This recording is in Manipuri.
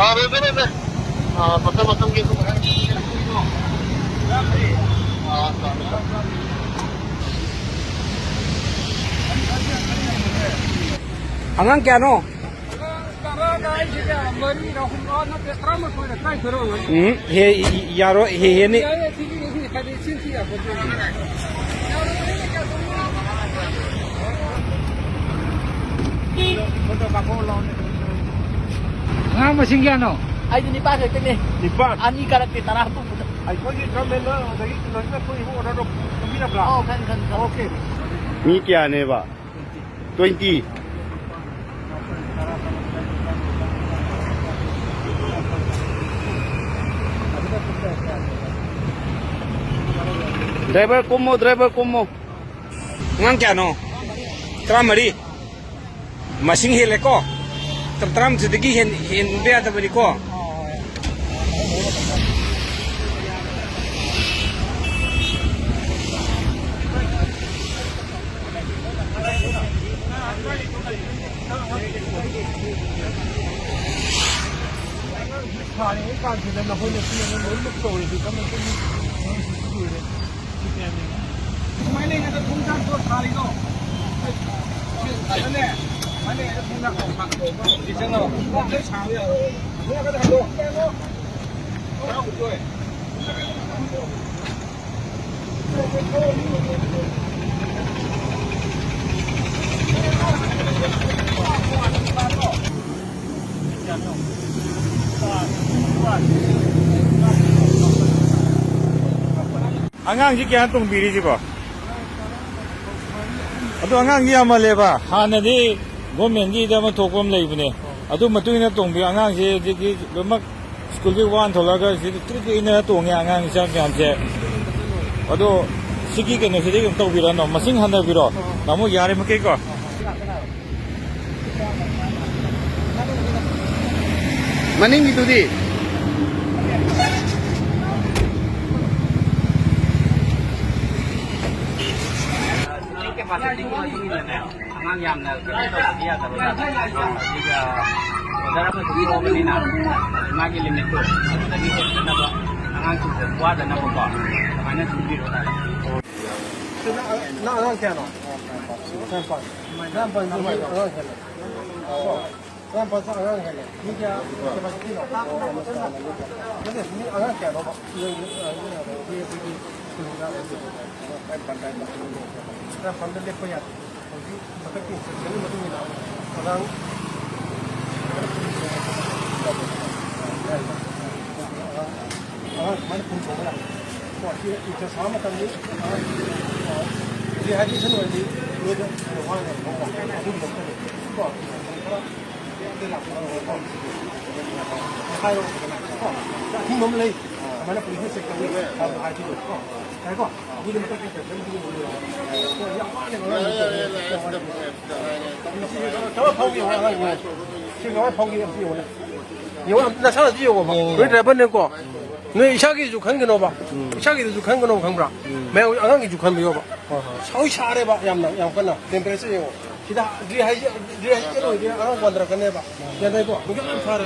네네네. 맞다, 계속. Angang kya no? He yaro he ni. Ngang masing kya no? Ay, dinipa sa ito ni. Diba? Ani karakter tanah tu. Ay ko ni kami na dagi na ko ibo na do kami na bla. Oh, kan. Okay. Mi क्या ने बा 20 driver Cuomo Ngang kya no? Tramari. Masing hele ko. Tram sedegi hen be ada bari ko. Angang ji kya tung biri ji ba? Ado angang ji ama le ba? 하나디 고면기 되면 도금 레이브네. 아도 맞으나 동비 안강시 저기 막 스쿨비 완 돌아가 저기 이나 동에 안강시 잠잠제. 아도 시기게 내세게 좀 떠비라노 마싱 한다 비로. 너무 야래 먹게 거. मनिंग की तुदी Ke pasal tinggi macam ni lah. Angang yang nak kita dia kalau jika dalam itu ni nak magi limit tu. Tapi kita nak angang tu kuat dan nak apa? Mana tinggi orang. Na angang kya no? Sampan angang kya. Sampan angang kya. Ni kya pasti no. Ni angang kya no? Nah, pandai dia punya. Jadi, maka kita sekali mesti ni lah. Orang mana pun boleh. Wah, kita sama tadi. Dia hari ini ni, dia ada orang yang bawa. Aku bukan. Wah, dia nak orang. Hai, dah tim mana lagi? Mana polis sekali tahu hari itu. Hai kok, ini macam kita sendiri boleh. Coba panggil orang lain. Siapa panggil yang siapa? 有啊，那上次就有过嘛，没这不能过。那一下给就看个了吧，一下给就看个了，看不着。没有，俺给就看没有吧。超下的吧，养分了，连白是有。其他这还这种的，俺管着跟那吧，现在过，你看俺差的。